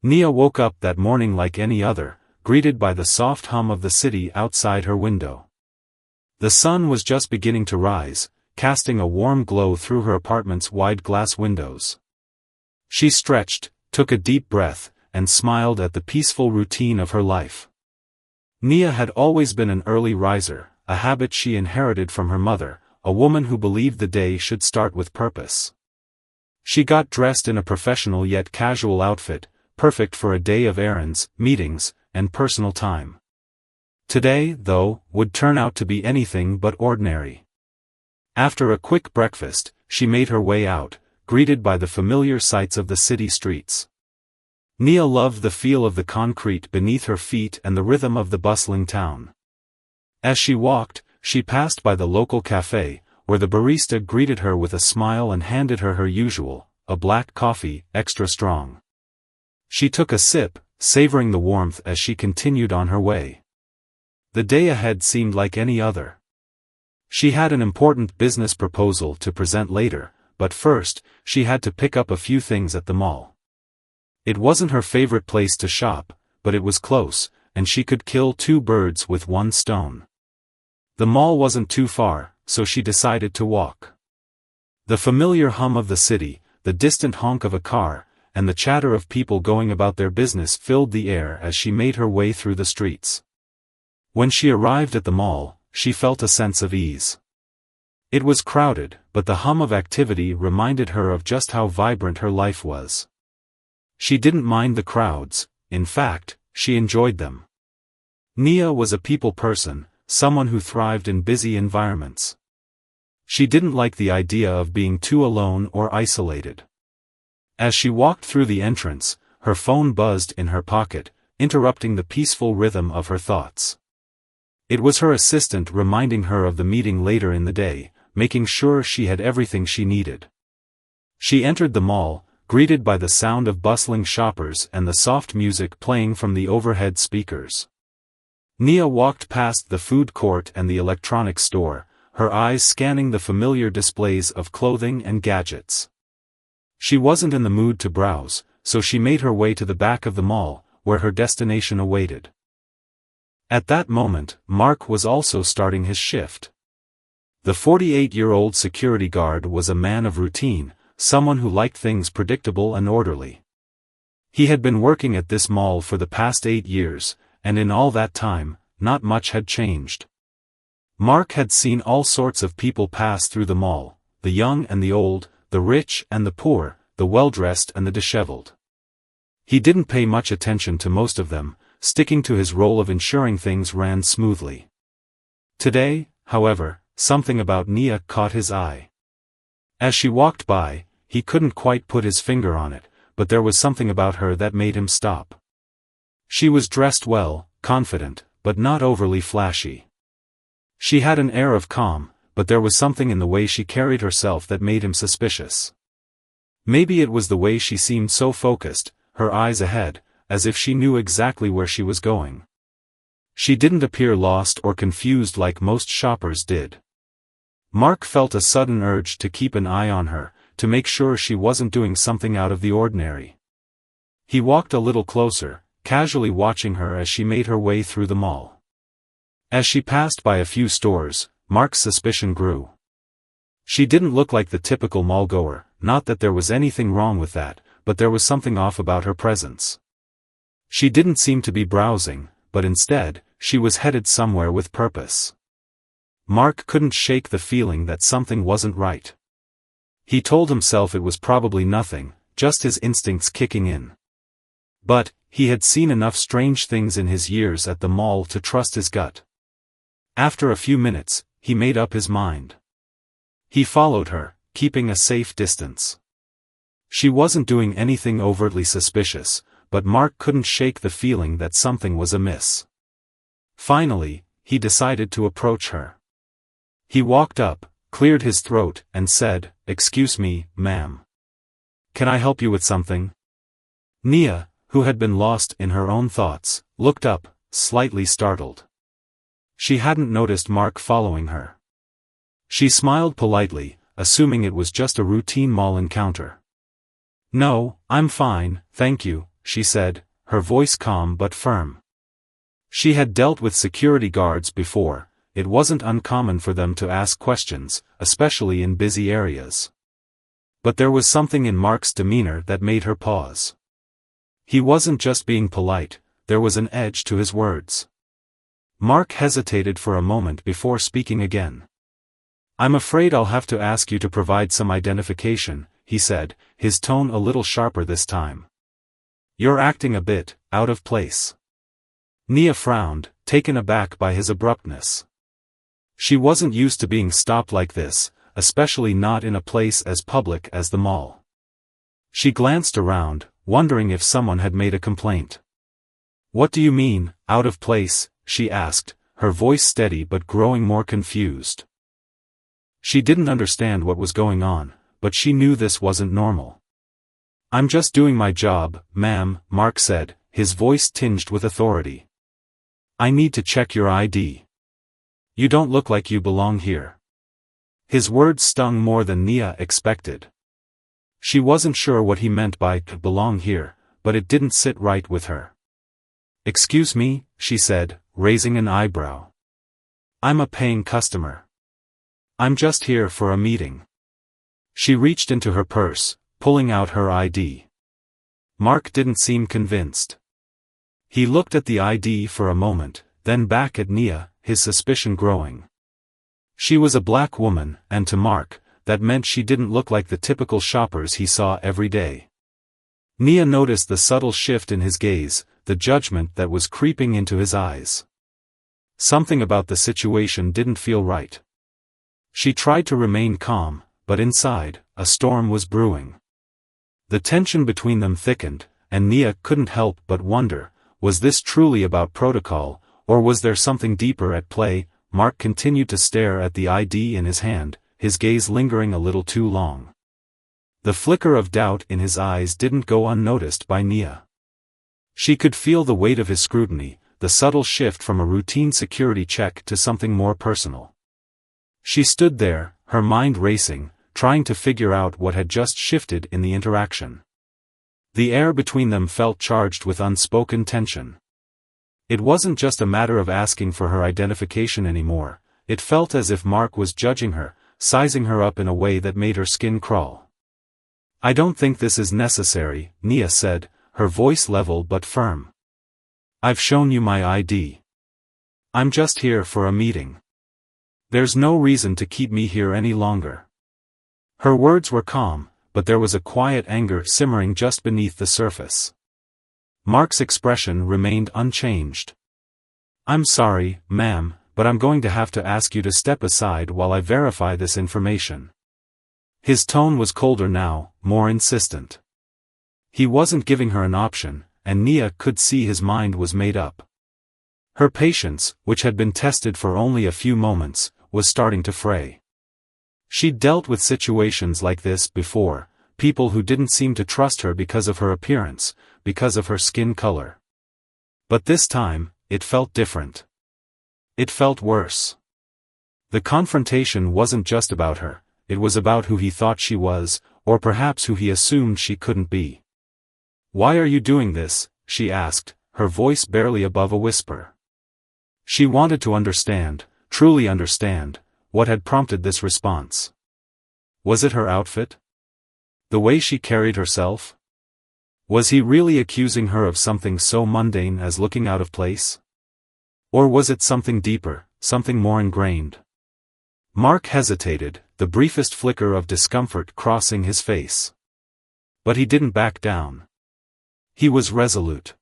Nia woke up that morning like any other, greeted by the soft hum of the city outside her window. The sun was just beginning to rise, casting a warm glow through her apartment's wide glass windows. She stretched, took a deep breath, and smiled at the peaceful routine of her life. Nia had always been an early riser, a habit she inherited from her mother, a woman who believed the day should start with purpose. She got dressed in a professional yet casual outfit, perfect for a day of errands, meetings, and personal time. Today, though, would turn out to be anything but ordinary. After a quick breakfast, she made her way out, greeted by the familiar sights of the city streets. Nia loved the feel of the concrete beneath her feet and the rhythm of the bustling town. As she walked, she passed by the local cafe, where the barista greeted her with a smile and handed her her usual, a black coffee, extra strong. She took a sip, savoring the warmth as she continued on her way. The day ahead seemed like any other. She had an important business proposal to present later, but first, she had to pick up a few things at the mall. It wasn't her favorite place to shop, but it was close, and she could kill two birds with one stone. The mall wasn't too far, so she decided to walk. The familiar hum of the city, the distant honk of a car, and the chatter of people going about their business filled the air as she made her way through the streets. When she arrived at the mall, she felt a sense of ease. It was crowded, but the hum of activity reminded her of just how vibrant her life was. She didn't mind the crowds, in fact, she enjoyed them. Nia was a people person, someone who thrived in busy environments. She didn't like the idea of being too alone or isolated. As she walked through the entrance, her phone buzzed in her pocket, interrupting the peaceful rhythm of her thoughts. It was her assistant reminding her of the meeting later in the day, making sure she had everything she needed. She entered the mall, greeted by the sound of bustling shoppers and the soft music playing from the overhead speakers. Nia walked past the food court and the electronics store, her eyes scanning the familiar displays of clothing and gadgets. She wasn't in the mood to browse, so she made her way to the back of the mall, where her destination awaited. At that moment, Mark was also starting his shift. The 48-year-old security guard was a man of routine, someone who liked things predictable and orderly. He had been working at this mall for the past 8 years, and in all that time, not much had changed. Mark had seen all sorts of people pass through the mall, the young and the old, the rich and the poor, the well-dressed and the disheveled. He didn't pay much attention to most of them, sticking to his role of ensuring things ran smoothly. Today, however, something about Nia caught his eye. As she walked by, he couldn't quite put his finger on it, but there was something about her that made him stop. She was dressed well, confident, but not overly flashy. She had an air of calm, but there was something in the way she carried herself that made him suspicious. Maybe it was the way she seemed so focused, her eyes ahead, as if she knew exactly where she was going. She didn't appear lost or confused like most shoppers did. Mark felt a sudden urge to keep an eye on her, to make sure she wasn't doing something out of the ordinary. He walked a little closer, casually watching her as she made her way through the mall. As she passed by a few stores, Mark's suspicion grew. She didn't look like the typical mall-goer, not that there was anything wrong with that, but there was something off about her presence. She didn't seem to be browsing, but instead, she was headed somewhere with purpose. Mark couldn't shake the feeling that something wasn't right. He told himself it was probably nothing, just his instincts kicking in. But, he had seen enough strange things in his years at the mall to trust his gut. After a few minutes, he made up his mind. He followed her, keeping a safe distance. She wasn't doing anything overtly suspicious, but Mark couldn't shake the feeling that something was amiss. Finally, he decided to approach her. He walked up, cleared his throat, and said, "Excuse me, ma'am. Can I help you with something?" Nia, who had been lost in her own thoughts, looked up, slightly startled. She hadn't noticed Mark following her. She smiled politely, assuming it was just a routine mall encounter. "No, I'm fine, thank you," she said, her voice calm but firm. She had dealt with security guards before. It wasn't uncommon for them to ask questions, especially in busy areas. But there was something in Mark's demeanor that made her pause. He wasn't just being polite, there was an edge to his words. Mark hesitated for a moment before speaking again. "I'm afraid I'll have to ask you to provide some identification," he said, his tone a little sharper this time. "You're acting a bit out of place." Nia frowned, taken aback by his abruptness. She wasn't used to being stopped like this, especially not in a place as public as the mall. She glanced around, wondering if someone had made a complaint. "What do you mean, out of place?" she asked, her voice steady but growing more confused. She didn't understand what was going on, but she knew this wasn't normal. "I'm just doing my job, ma'am," Mark said, his voice tinged with authority. "I need to check your ID. You don't look like you belong here." His words stung more than Nia expected. She wasn't sure what he meant by belong here, but it didn't sit right with her. "Excuse me," she said, raising an eyebrow. "I'm a paying customer. I'm just here for a meeting." She reached into her purse, pulling out her ID. Mark didn't seem convinced. He looked at the ID for a moment, then back at Nia, his suspicion growing. She was a black woman, and to Mark, that meant she didn't look like the typical shoppers he saw every day. Nia noticed the subtle shift in his gaze, the judgment that was creeping into his eyes. Something about the situation didn't feel right. She tried to remain calm, but inside, a storm was brewing. The tension between them thickened, and Nia couldn't help but wonder, was this truly about protocol, or was there something deeper at play? Mark continued to stare at the ID in his hand, his gaze lingering a little too long. The flicker of doubt in his eyes didn't go unnoticed by Nia. She could feel the weight of his scrutiny, the subtle shift from a routine security check to something more personal. She stood there, her mind racing, trying to figure out what had just shifted in the interaction. The air between them felt charged with unspoken tension. It wasn't just a matter of asking for her identification anymore, it felt as if Mark was judging her, sizing her up in a way that made her skin crawl. "I don't think this is necessary," Nia said, her voice level but firm. "I've shown you my ID. I'm just here for a meeting. There's no reason to keep me here any longer." Her words were calm, but there was a quiet anger simmering just beneath the surface. Mark's expression remained unchanged. "I'm sorry, ma'am, but I'm going to have to ask you to step aside while I verify this information." His tone was colder now, more insistent. He wasn't giving her an option, and Nia could see his mind was made up. Her patience, which had been tested for only a few moments, was starting to fray. She'd dealt with situations like this before, people who didn't seem to trust her because of her appearance, because of her skin color. But this time, it felt different. It felt worse. The confrontation wasn't just about her, it was about who he thought she was, or perhaps who he assumed she couldn't be. "Why are you doing this?" she asked, her voice barely above a whisper. She wanted to understand, truly understand, what had prompted this response. Was it her outfit? The way she carried herself? Was he really accusing her of something so mundane as looking out of place? Or was it something deeper, something more ingrained? Mark hesitated, the briefest flicker of discomfort crossing his face. But he didn't back down. He was resolute.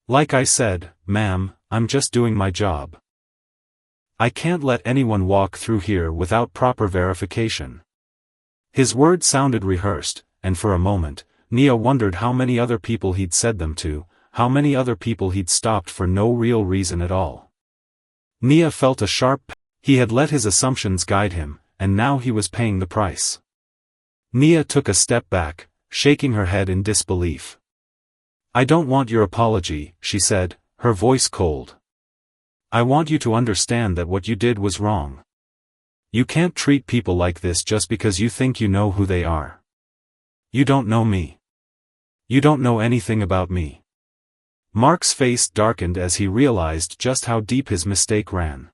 "Like I said, ma'am, I'm just doing my job. I can't let anyone walk through here without proper verification." His words sounded rehearsed, and for a moment, Nia wondered how many other people he'd said them to, how many other people he'd stopped for no real reason at all. Nia felt a sharp pain. He had let his assumptions guide him, and now he was paying the price. Nia took a step back, shaking her head in disbelief. "I don't want your apology," she said, her voice cold. "I want you to understand that what you did was wrong. You can't treat people like this just because you think you know who they are. You don't know me. You don't know anything about me. Mark's face darkened as he realized just how deep his mistake ran.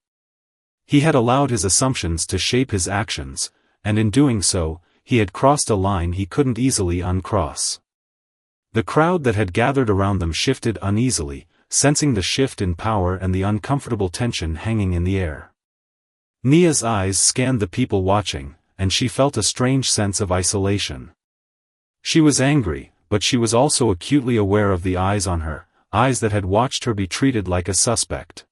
He had allowed his assumptions to shape his actions, and in doing so, he had crossed a line he couldn't easily uncross. The crowd that had gathered around them shifted uneasily, sensing the shift in power and the uncomfortable tension hanging in the air. Nia's eyes scanned the people watching, and she felt a strange sense of isolation. She was angry, but she was also acutely aware of the eyes on her, eyes that had watched her be treated like a suspect.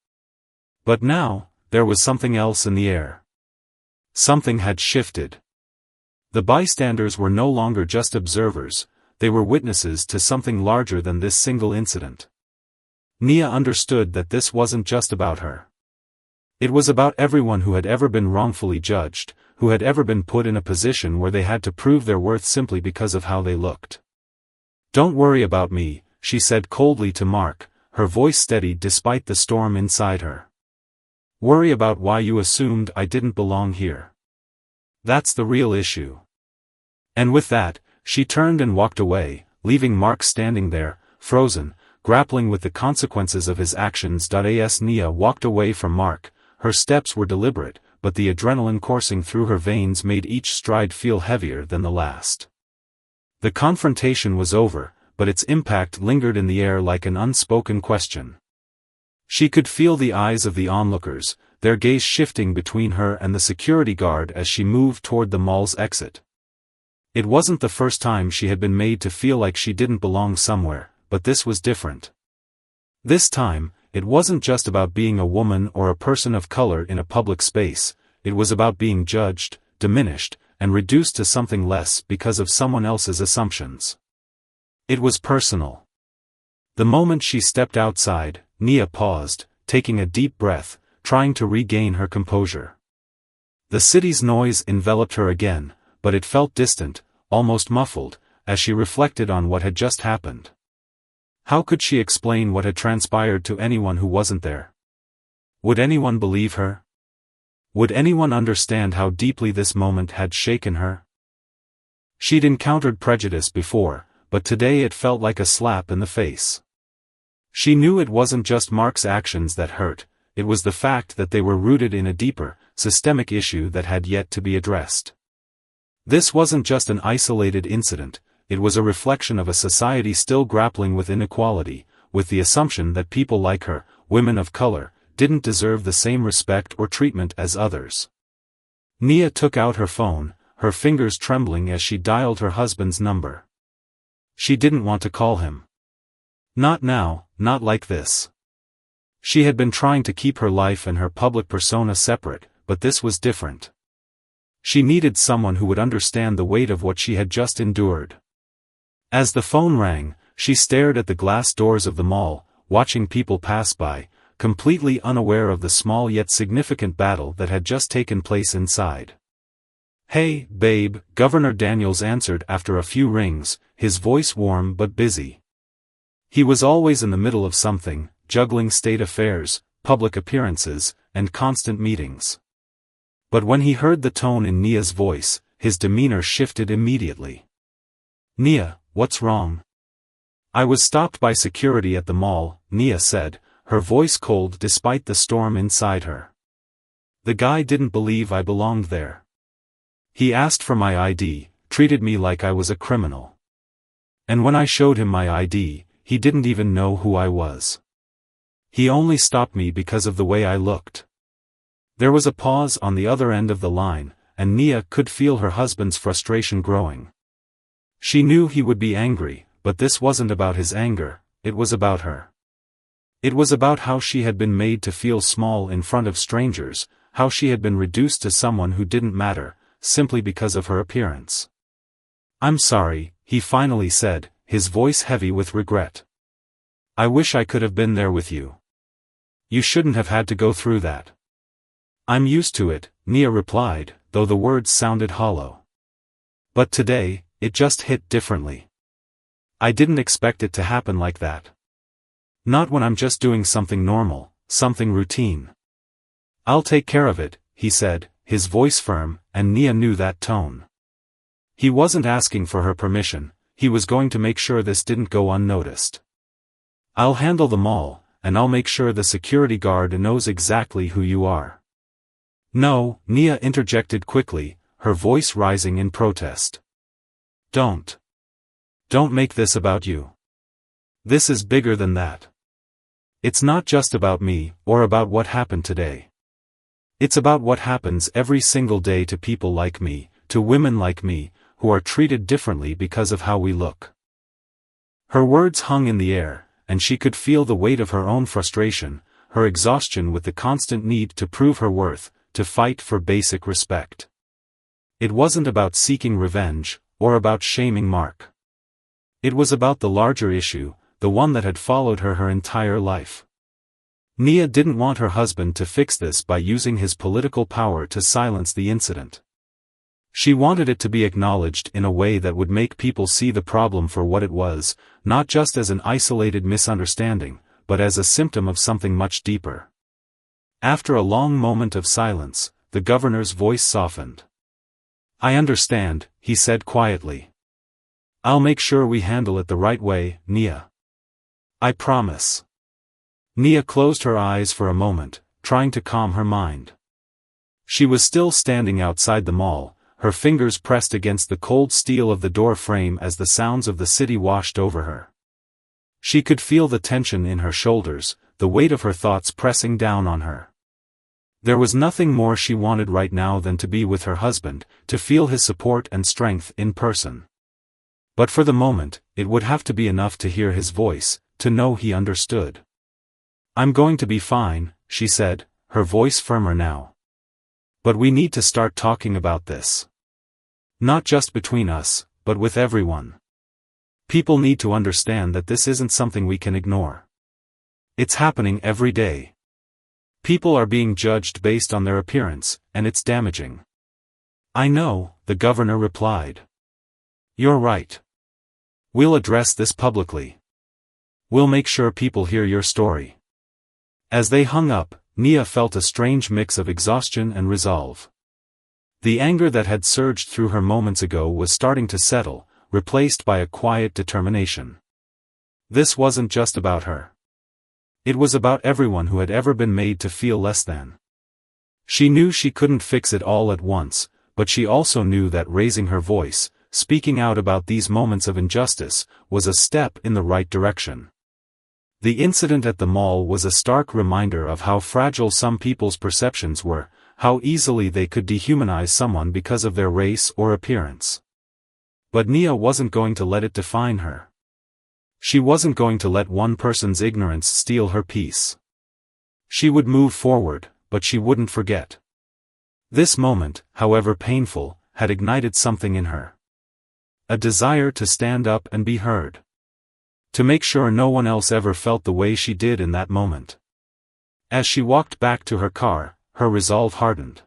But now, there was something else in the air. Something had shifted. The bystanders were no longer just observers, they were witnesses to something larger than this single incident. Nia understood that this wasn't just about her. It was about everyone who had ever been wrongfully judged, who had ever been put in a position where they had to prove their worth simply because of how they looked. "Don't worry about me," she said coldly to Mark, her voice steady despite the storm inside her. "Worry about why you assumed I didn't belong here. That's the real issue." And with that, she turned and walked away, leaving Mark standing there, frozen, grappling with the consequences of his actions. As Nia walked away from Mark, her steps were deliberate, but the adrenaline coursing through her veins made each stride feel heavier than the last. The confrontation was over, but its impact lingered in the air like an unspoken question. She could feel the eyes of the onlookers, their gaze shifting between her and the security guard as she moved toward the mall's exit. It wasn't the first time she had been made to feel like she didn't belong somewhere, but this was different. This time, it wasn't just about being a woman or a person of color in a public space, it was about being judged, diminished, and reduced to something less because of someone else's assumptions. It was personal. The moment she stepped outside, Nia paused, taking a deep breath, trying to regain her composure. The city's noise enveloped her again, but it felt distant, almost muffled, as she reflected on what had just happened. How could she explain what had transpired to anyone who wasn't there? Would anyone believe her? Would anyone understand how deeply this moment had shaken her? She'd encountered prejudice before, but today it felt like a slap in the face. She knew it wasn't just Mark's actions that hurt, it was the fact that they were rooted in a deeper, systemic issue that had yet to be addressed. This wasn't just an isolated incident, it was a reflection of a society still grappling with inequality, with the assumption that people like her, women of color, didn't deserve the same respect or treatment as others. Nia took out her phone, her fingers trembling as she dialed her husband's number. She didn't want to call him. Not now, not like this. She had been trying to keep her life and her public persona separate, but this was different. She needed someone who would understand the weight of what she had just endured. As the phone rang, she stared at the glass doors of the mall, watching people pass by, completely unaware of the small yet significant battle that had just taken place inside. "Hey, babe," Governor Daniels answered after a few rings, his voice warm but busy. He was always in the middle of something, juggling state affairs, public appearances, and constant meetings. But when he heard the tone in Nia's voice, his demeanor shifted immediately. "Nia, what's wrong?" "I was stopped by security at the mall," Nia said, her voice cold despite the storm inside her. "The guy didn't believe I belonged there. He asked for my ID, treated me like I was a criminal. And when I showed him my ID, he didn't even know who I was. He only stopped me because of the way I looked." There was a pause on the other end of the line, and Nia could feel her husband's frustration growing. She knew he would be angry, but this wasn't about his anger, it was about her. It was about how she had been made to feel small in front of strangers, how she had been reduced to someone who didn't matter, simply because of her appearance. "I'm sorry," he finally said, his voice heavy with regret. "I wish I could have been there with you. You shouldn't have had to go through that." "I'm used to it," Nia replied, though the words sounded hollow. "But today, it just hit differently. I didn't expect it to happen like that. Not when I'm just doing something normal, something routine." "I'll take care of it," he said, his voice firm, and Nia knew that tone. He wasn't asking for her permission, he was going to make sure this didn't go unnoticed. "I'll handle the mall, and I'll make sure the security guard knows exactly who you are." "No," Nia interjected quickly, her voice rising in protest. Don't make this about you. This is bigger than that. It's not just about me, or about what happened today. It's about what happens every single day to people like me, to women like me, who are treated differently because of how we look." Her words hung in the air, and she could feel the weight of her own frustration, her exhaustion with the constant need to prove her worth, to fight for basic respect. It wasn't about seeking revenge, or about shaming Mark. It was about the larger issue, the one that had followed her entire life. Nia didn't want her husband to fix this by using his political power to silence the incident. She wanted it to be acknowledged in a way that would make people see the problem for what it was, not just as an isolated misunderstanding, but as a symptom of something much deeper. After a long moment of silence, the governor's voice softened. "I understand," he said quietly. "I'll make sure we handle it the right way, Nia. I promise." Nia closed her eyes for a moment, trying to calm her mind. She was still standing outside the mall, her fingers pressed against the cold steel of the door frame as the sounds of the city washed over her. She could feel the tension in her shoulders, the weight of her thoughts pressing down on her. There was nothing more she wanted right now than to be with her husband, to feel his support and strength in person. But for the moment, it would have to be enough to hear his voice, to know he understood. "I'm going to be fine," she said, her voice firmer now. "But we need to start talking about this. Not just between us, but with everyone. People need to understand that this isn't something we can ignore. It's happening every day. People are being judged based on their appearance, and it's damaging." "I know," the governor replied. "You're right. We'll address this publicly. We'll make sure people hear your story." As they hung up, Nia felt a strange mix of exhaustion and resolve. The anger that had surged through her moments ago was starting to settle, replaced by a quiet determination. This wasn't just about her. It was about everyone who had ever been made to feel less than. She knew she couldn't fix it all at once, but she also knew that raising her voice, speaking out about these moments of injustice, was a step in the right direction. The incident at the mall was a stark reminder of how fragile some people's perceptions were, how easily they could dehumanize someone because of their race or appearance. But Nia wasn't going to let it define her. She wasn't going to let one person's ignorance steal her peace. She would move forward, but she wouldn't forget. This moment, however painful, had ignited something in her. A desire to stand up and be heard. To make sure no one else ever felt the way she did in that moment. As she walked back to her car, her resolve hardened.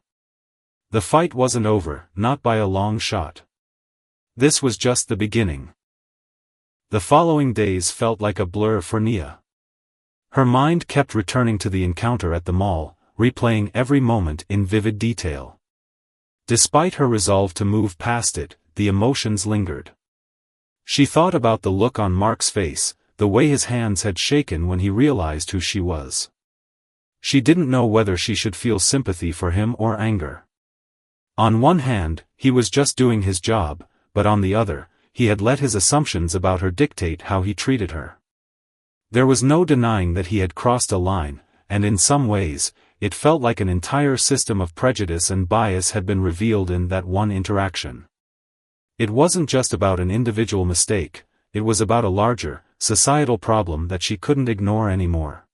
The fight wasn't over, not by a long shot. This was just the beginning. The following days felt like a blur for Nia. Her mind kept returning to the encounter at the mall, replaying every moment in vivid detail. Despite her resolve to move past it, the emotions lingered. She thought about the look on Mark's face, the way his hands had shaken when he realized who she was. She didn't know whether she should feel sympathy for him or anger. On one hand, he was just doing his job, but on the other, he had let his assumptions about her dictate how he treated her. There was no denying that he had crossed a line, and in some ways, it felt like an entire system of prejudice and bias had been revealed in that one interaction. It wasn't just about an individual mistake, it was about a larger, societal problem that she couldn't ignore anymore.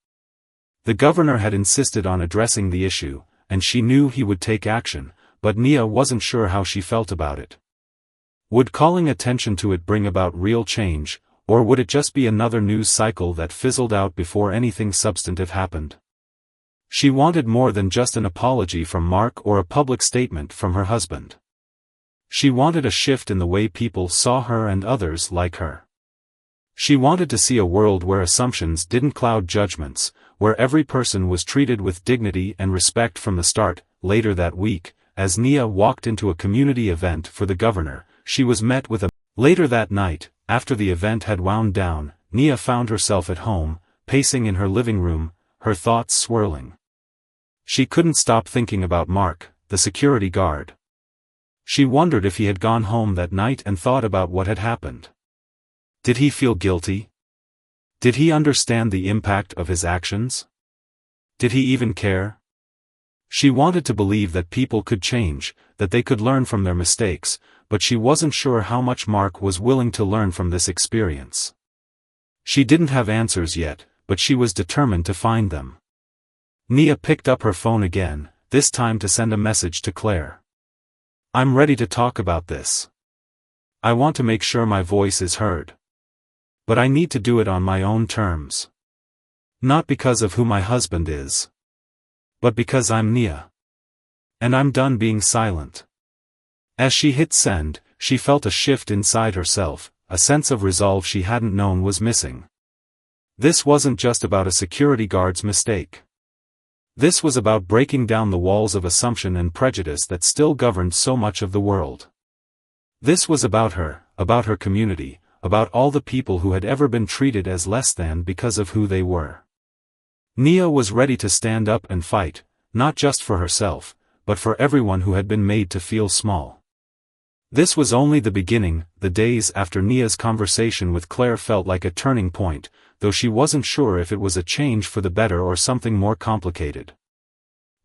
The governor had insisted on addressing the issue, and she knew he would take action, but Nia wasn't sure how she felt about it. Would calling attention to it bring about real change, or would it just be another news cycle that fizzled out before anything substantive happened? She wanted more than just an apology from Mark or a public statement from her husband. She wanted a shift in the way people saw her and others like her. She wanted to see a world where assumptions didn't cloud judgments, where every person was treated with dignity and respect from the start. Later that week, as Nia walked into a community event for the governor, she was met with a... Later that night, after the event had wound down, Nia found herself at home, pacing in her living room, her thoughts swirling. She couldn't stop thinking about Mark, the security guard. She wondered if he had gone home that night and thought about what had happened. Did he feel guilty? Did he understand the impact of his actions? Did he even care? She wanted to believe that people could change, that they could learn from their mistakes, but she wasn't sure how much Mark was willing to learn from this experience. She didn't have answers yet, but she was determined to find them. Nia picked up her phone again, this time to send a message to Claire. "I'm ready to talk about this. I want to make sure my voice is heard. But I need to do it on my own terms. Not because of who my husband is. But because I'm Nia. And I'm done being silent." As she hit send, she felt a shift inside herself, a sense of resolve she hadn't known was missing. This wasn't just about a security guard's mistake. This was about breaking down the walls of assumption and prejudice that still governed so much of the world. This was about her community, about all the people who had ever been treated as less than because of who they were. Nia was ready to stand up and fight, not just for herself, but for everyone who had been made to feel small. This was only the beginning. The days after Nia's conversation with Claire felt like a turning point, though she wasn't sure if it was a change for the better or something more complicated.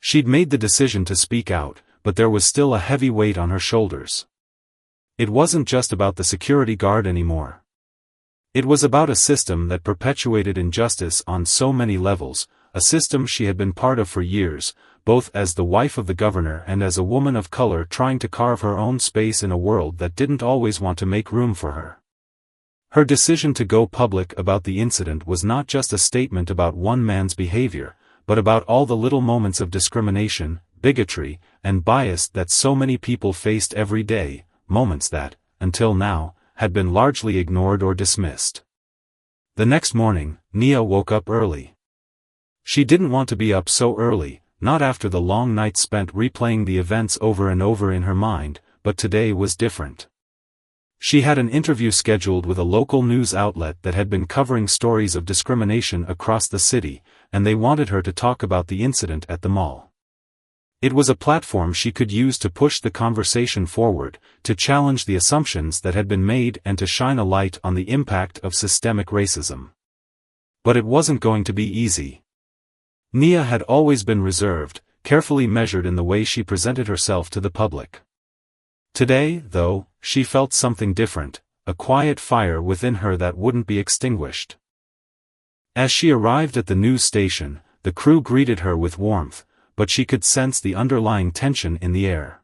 She'd made the decision to speak out, but there was still a heavy weight on her shoulders. It wasn't just about the security guard anymore. It was about a system that perpetuated injustice on so many levels, a system she had been part of for years, both as the wife of the governor and as a woman of color trying to carve her own space in a world that didn't always want to make room for her. Her decision to go public about the incident was not just a statement about one man's behavior, but about all the little moments of discrimination, bigotry, and bias that so many people faced every day, moments that, until now, had been largely ignored or dismissed. The next morning, Nia woke up early. She didn't want to be up so early, not after the long night spent replaying the events over and over in her mind, but today was different. She had an interview scheduled with a local news outlet that had been covering stories of discrimination across the city, and they wanted her to talk about the incident at the mall. It was a platform she could use to push the conversation forward, to challenge the assumptions that had been made and to shine a light on the impact of systemic racism. But it wasn't going to be easy. Nia had always been reserved, carefully measured in the way she presented herself to the public. Today, though, she felt something different, a quiet fire within her that wouldn't be extinguished. As she arrived at the news station, the crew greeted her with warmth, but she could sense the underlying tension in the air.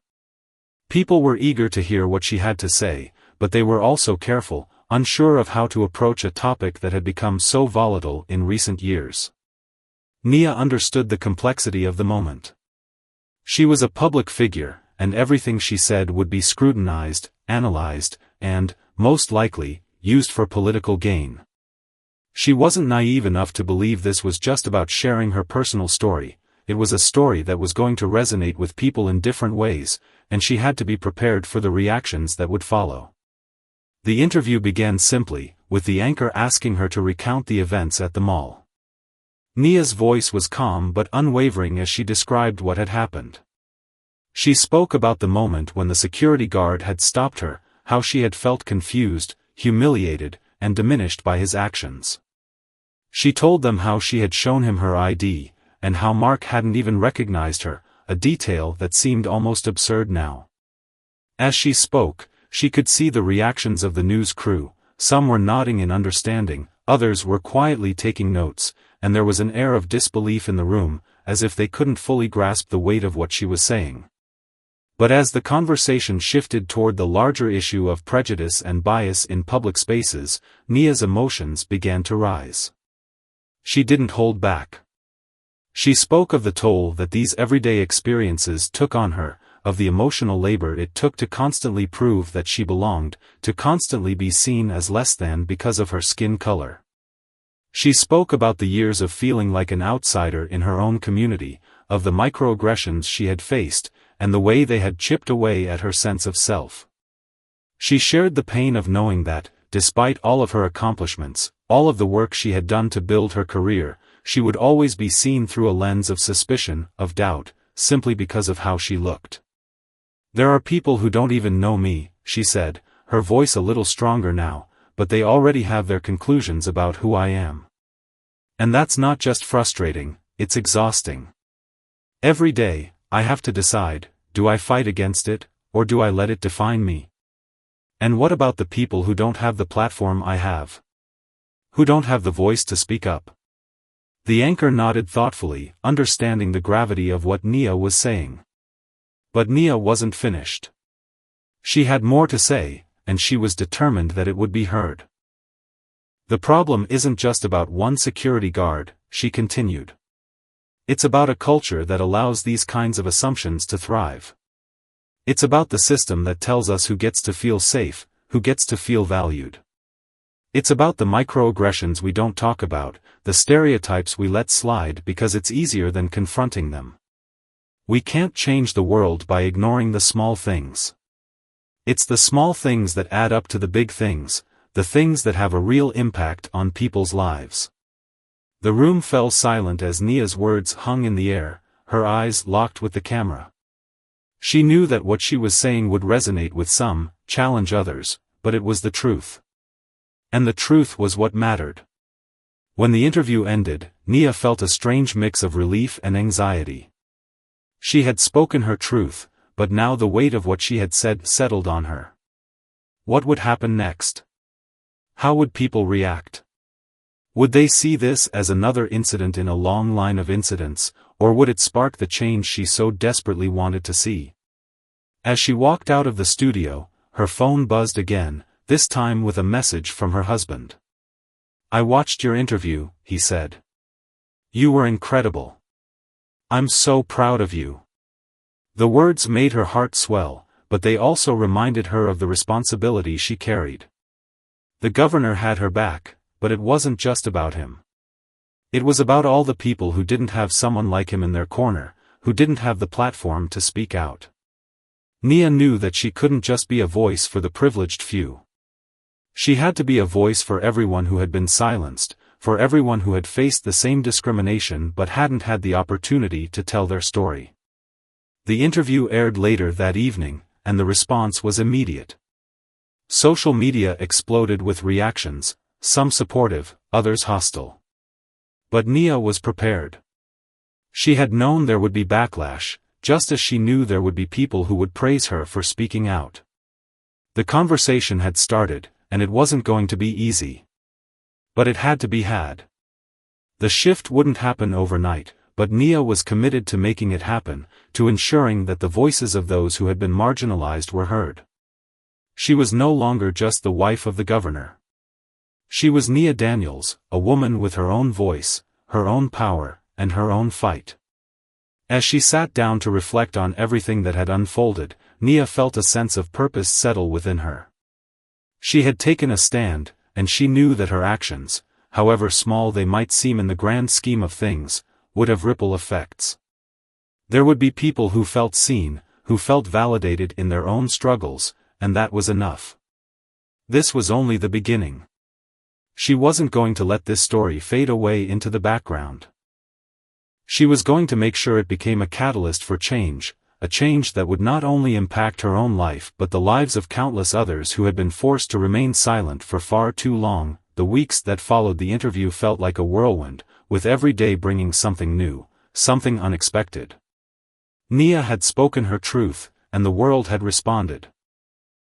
People were eager to hear what she had to say, but they were also careful, unsure of how to approach a topic that had become so volatile in recent years. Nia understood the complexity of the moment. She was a public figure, and everything she said would be scrutinized, analyzed, and, most likely, used for political gain. She wasn't naive enough to believe this was just about sharing her personal story. It was a story that was going to resonate with people in different ways, and she had to be prepared for the reactions that would follow. The interview began simply, with the anchor asking her to recount the events at the mall. Nia's voice was calm but unwavering as she described what had happened. She spoke about the moment when the security guard had stopped her, how she had felt confused, humiliated, and diminished by his actions. She told them how she had shown him her ID, and how Mark hadn't even recognized her, a detail that seemed almost absurd now. As she spoke, she could see the reactions of the news crew. Some were nodding in understanding, others were quietly taking notes, and there was an air of disbelief in the room, as if they couldn't fully grasp the weight of what she was saying. But as the conversation shifted toward the larger issue of prejudice and bias in public spaces, Nia's emotions began to rise. She didn't hold back. She spoke of the toll that these everyday experiences took on her, of the emotional labor it took to constantly prove that she belonged, to constantly be seen as less than because of her skin color. She spoke about the years of feeling like an outsider in her own community, of the microaggressions she had faced, and the way they had chipped away at her sense of self. She shared the pain of knowing that, despite all of her accomplishments, all of the work she had done to build her career, she would always be seen through a lens of suspicion, of doubt, simply because of how she looked. "There are people who don't even know me," she said, her voice a little stronger now, "but they already have their conclusions about who I am. And that's not just frustrating, it's exhausting. Every day, I have to decide, do I fight against it, or do I let it define me? And what about the people who don't have the platform I have? Who don't have the voice to speak up?" The anchor nodded thoughtfully, understanding the gravity of what Nia was saying. But Nia wasn't finished. She had more to say, and she was determined that it would be heard. "The problem isn't just about one security guard," she continued. "It's about a culture that allows these kinds of assumptions to thrive. It's about the system that tells us who gets to feel safe, who gets to feel valued. It's about the microaggressions we don't talk about, the stereotypes we let slide because it's easier than confronting them. We can't change the world by ignoring the small things. It's the small things that add up to the big things, the things that have a real impact on people's lives." The room fell silent as Nia's words hung in the air, her eyes locked with the camera. She knew that what she was saying would resonate with some, challenge others, but it was the truth. And the truth was what mattered. When the interview ended, Nia felt a strange mix of relief and anxiety. She had spoken her truth, but now the weight of what she had said settled on her. What would happen next? How would people react? Would they see this as another incident in a long line of incidents, or would it spark the change she so desperately wanted to see? As she walked out of the studio, her phone buzzed again, this time with a message from her husband. "I watched your interview," he said. "You were incredible. I'm so proud of you." The words made her heart swell, but they also reminded her of the responsibility she carried. The governor had her back, but it wasn't just about him. It was about all the people who didn't have someone like him in their corner, who didn't have the platform to speak out. Nia knew that she couldn't just be a voice for the privileged few. She had to be a voice for everyone who had been silenced, for everyone who had faced the same discrimination but hadn't had the opportunity to tell their story. The interview aired later that evening, and the response was immediate. Social media exploded with reactions, some supportive, others hostile. But Nia was prepared. She had known there would be backlash, just as she knew there would be people who would praise her for speaking out. The conversation had started, and it wasn't going to be easy. But it had to be had. The shift wouldn't happen overnight, but Nia was committed to making it happen, to ensuring that the voices of those who had been marginalized were heard. She was no longer just the wife of the governor. She was Nia Daniels, a woman with her own voice, her own power, and her own fight. As she sat down to reflect on everything that had unfolded, Nia felt a sense of purpose settle within her. She had taken a stand, and she knew that her actions, however small they might seem in the grand scheme of things, would have ripple effects. There would be people who felt seen, who felt validated in their own struggles, and that was enough. This was only the beginning. She wasn't going to let this story fade away into the background. She was going to make sure it became a catalyst for change, a change that would not only impact her own life but the lives of countless others who had been forced to remain silent for far too long. The weeks that followed the interview felt like a whirlwind, with every day bringing something new, something unexpected. Nia had spoken her truth, and the world had responded.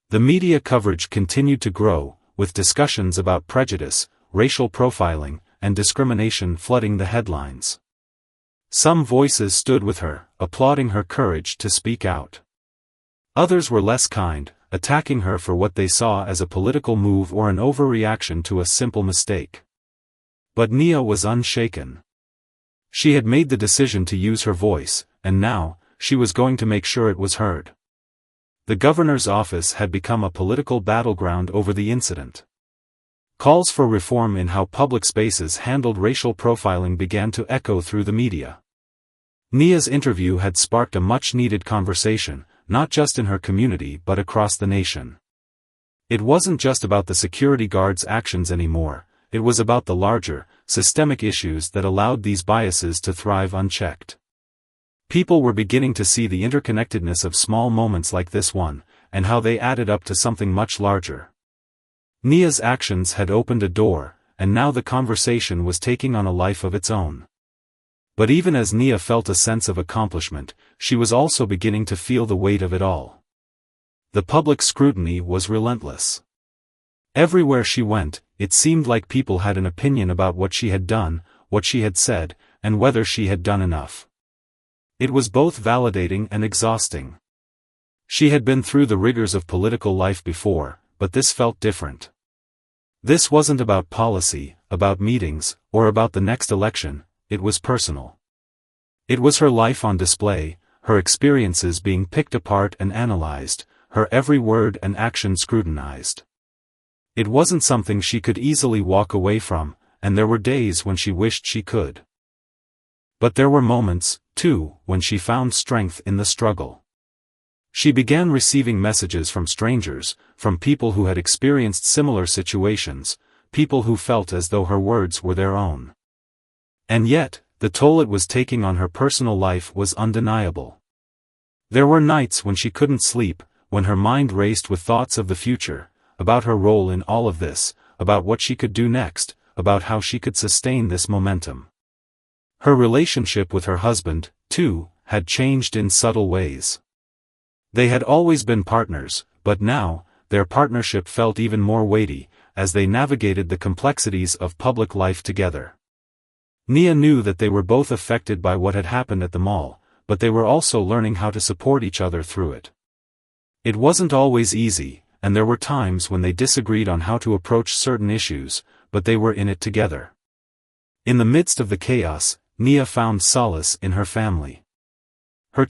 The media coverage continued to grow, with discussions about prejudice, racial profiling, and discrimination flooding the headlines. Some voices stood with her, applauding her courage to speak out. Others were less kind, attacking her for what they saw as a political move or an overreaction to a simple mistake. But Nia was unshaken. She had made the decision to use her voice, and now, she was going to make sure it was heard. The governor's office had become a political battleground over the incident. Calls for reform in how public spaces handled racial profiling began to echo through the media. Nia's interview had sparked a much-needed conversation, not just in her community but across the nation. It wasn't just about the security guards' actions anymore, it was about the larger, systemic issues that allowed these biases to thrive unchecked. People were beginning to see the interconnectedness of small moments like this one, and how they added up to something much larger. Nia's actions had opened a door, and now the conversation was taking on a life of its own. But even as Nia felt a sense of accomplishment, she was also beginning to feel the weight of it all. The public scrutiny was relentless. Everywhere she went, it seemed like people had an opinion about what she had done, what she had said, and whether she had done enough. It was both validating and exhausting. She had been through the rigors of political life before, but this felt different. This wasn't about policy, about meetings, or about the next election, it was personal. It was her life on display, her experiences being picked apart and analyzed, her every word and action scrutinized. It wasn't something she could easily walk away from, and there were days when she wished she could. But there were moments, too, when she found strength in the struggle. She began receiving messages from strangers, from people who had experienced similar situations, people who felt as though her words were their own. And yet, the toll it was taking on her personal life was undeniable. There were nights when she couldn't sleep, when her mind raced with thoughts of the future, about her role in all of this, about what she could do next, about how she could sustain this momentum. Her relationship with her husband, too, had changed in subtle ways. They had always been partners, but now, their partnership felt even more weighty, as they navigated the complexities of public life together. Nia knew that they were both affected by what had happened at the mall, but they were also learning how to support each other through it. It wasn't always easy, and there were times when they disagreed on how to approach certain issues, but they were in it together. In the midst of the chaos, Nia found solace in her family. Her